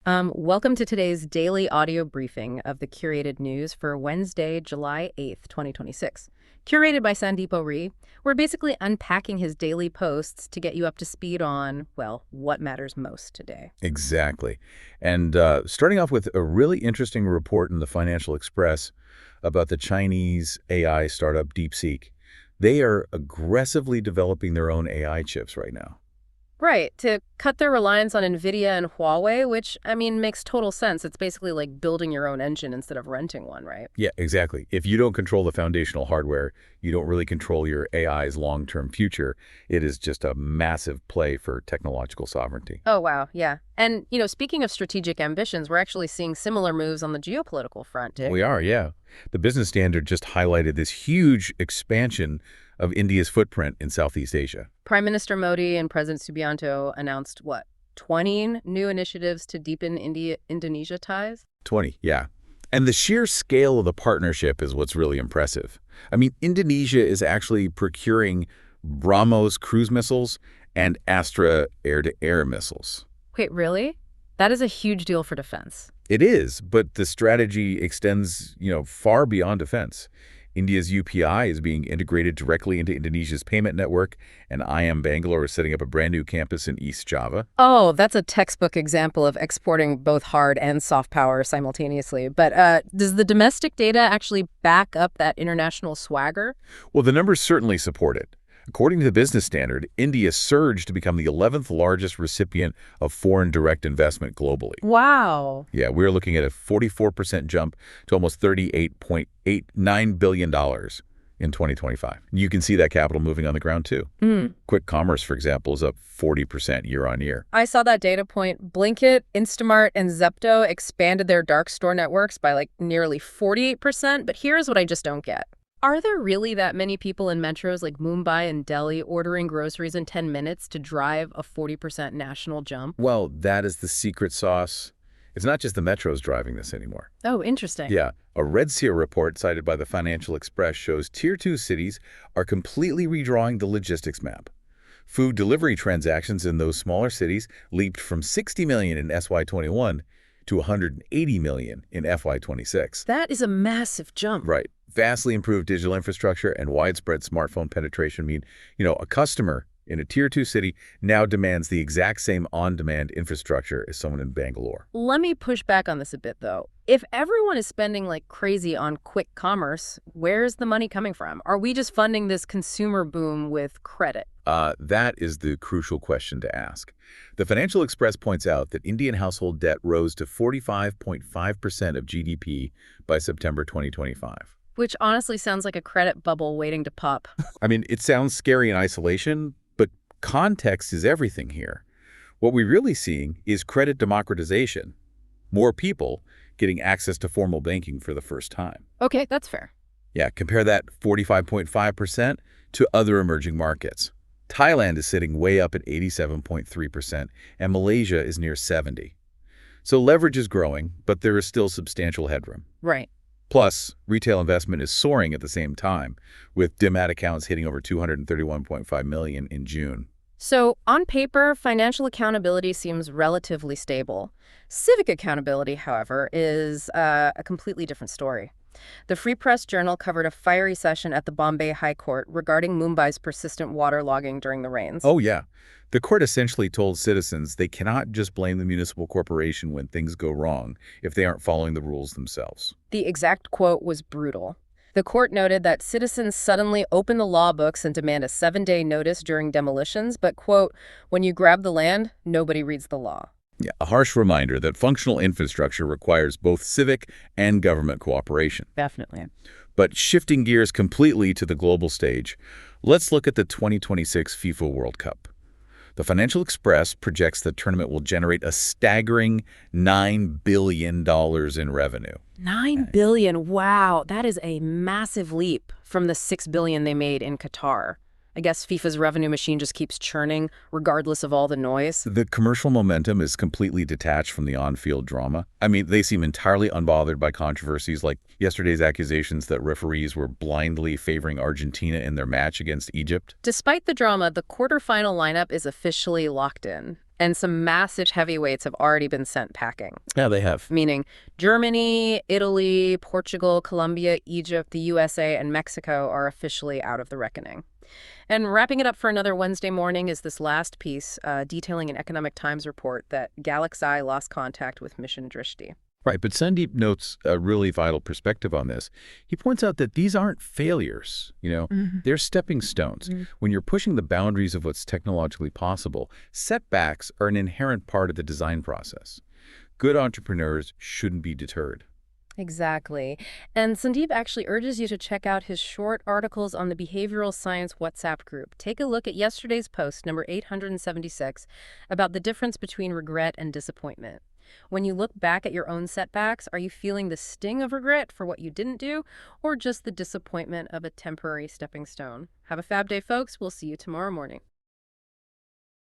Welcome to today's daily audio briefing of the Curated news for Wednesday, July 8th, 2026. Curated by Sandeep Ohri, we're basically unpacking his daily posts to get you up to speed on, well, what matters most today. Exactly. And starting off with a really interesting report in the Financial Express about the Chinese AI startup DeepSeek. They are aggressively developing their own AI chips right now. Right, to cut their reliance on NVIDIA and Huawei, which, makes total sense. It's basically like building your own engine instead of renting one, right? Yeah, exactly. If you don't control the foundational hardware, you don't really control your AI's long-term future. It is just a massive play for technological sovereignty. Oh, wow, yeah. And, speaking of strategic ambitions, we're actually seeing similar moves on the geopolitical front, too. We are, yeah. The Business Standard just highlighted this huge expansion of India's footprint in Southeast Asia. Prime Minister Modi and President Subianto announced, what, 20 new initiatives to deepen India-Indonesia ties? 20, yeah. And the sheer scale of the partnership is what's really impressive. Indonesia is actually procuring BrahMos cruise missiles and Astra air-to-air missiles. Wait, really? That is a huge deal for defense. It is, but the strategy extends, far beyond defense. India's UPI is being integrated directly into Indonesia's payment network, and IM Bangalore is setting up a brand new campus in East Java. Oh, that's a textbook example of exporting both hard and soft power simultaneously. But does the domestic data actually back up that international swagger? Well, the numbers certainly support it. According to the Business Standard, India surged to become the 11th largest recipient of foreign direct investment globally. Wow. Yeah, we're looking at a 44% jump to almost $38.89 billion in 2025. You can see that capital moving on the ground, too. Quick commerce, for example, is up 40% year on year. I saw that data point. Blinkit, Instamart, and Zepto expanded their dark store networks by nearly 48%. But here's what I just don't get. Are there really that many people in metros like Mumbai and Delhi ordering groceries in 10 minutes to drive a 40% national jump? Well, that is the secret sauce. It's not just the metros driving this anymore. Oh, interesting. Yeah, a Red Seal report cited by the Financial Express shows Tier 2 cities are completely redrawing the logistics map. Food delivery transactions in those smaller cities leaped from 60 million in SY21 to 180 million in FY26. That is a massive jump. Right. Vastly improved digital infrastructure and widespread smartphone penetration mean, a customer in a Tier 2 city now demands the exact same on-demand infrastructure as someone in Bangalore. Let me push back on this a bit, though. If everyone is spending like crazy on quick commerce, where's the money coming from? Are we just funding this consumer boom with credit? That is the crucial question to ask. The Financial Express points out that Indian household debt rose to 45.5% of GDP by September 2025. Which honestly sounds like a credit bubble waiting to pop. It sounds scary in isolation, but context is everything here. What we're really seeing is credit democratization. More people getting access to formal banking for the first time. Okay, that's fair. Yeah, compare that 45.5% to other emerging markets. Thailand is sitting way up at 87.3%, and Malaysia is near 70%. So leverage is growing, but there is still substantial headroom. Right. Plus, retail investment is soaring at the same time, with Demat accounts hitting over 231.5 million in June. So, on paper, financial accountability seems relatively stable. Civic accountability, however, is a completely different story. The Free Press Journal covered a fiery session at the Bombay High Court regarding Mumbai's persistent waterlogging during the rains. Oh, yeah. The court essentially told citizens they cannot just blame the municipal corporation when things go wrong if they aren't following the rules themselves. The exact quote was brutal. The court noted that citizens suddenly open the law books and demand a 7-day notice during demolitions, but, quote, when you grab the land, nobody reads the law. Yeah, a harsh reminder that functional infrastructure requires both civic and government cooperation. Definitely. But shifting gears completely to the global stage, let's look at the 2026 FIFA World Cup. The Financial Express projects the tournament will generate a staggering $9 billion in revenue. $9 billion. Wow, that is a massive leap from the $6 billion they made in Qatar. I guess FIFA's revenue machine just keeps churning, regardless of all the noise. The commercial momentum is completely detached from the on-field drama. They seem entirely unbothered by controversies like yesterday's accusations that referees were blindly favoring Argentina in their match against Egypt. Despite the drama, the quarterfinal lineup is officially locked in. And some massive heavyweights have already been sent packing, Yeah, they have. meaning Germany, Italy, Portugal, Colombia, Egypt, the USA, and Mexico are officially out of the reckoning. And wrapping it up for another Wednesday morning is this last piece detailing an Economic Times report that Galaxy lost contact with Mission Drishti. Right, but Sandeep notes a really vital perspective on this. He points out that these aren't failures, they're stepping stones. When you're pushing the boundaries of what's technologically possible, setbacks are an inherent part of the design process. Good entrepreneurs shouldn't be deterred. Exactly. And Sandeep actually urges you to check out his short articles on the behavioral science WhatsApp group. Take a look at yesterday's post, number 876, about the difference between regret and disappointment. When you look back at your own setbacks, are you feeling the sting of regret for what you didn't do, or just the disappointment of a temporary stepping stone? Have a fab day, folks. We'll see you tomorrow morning.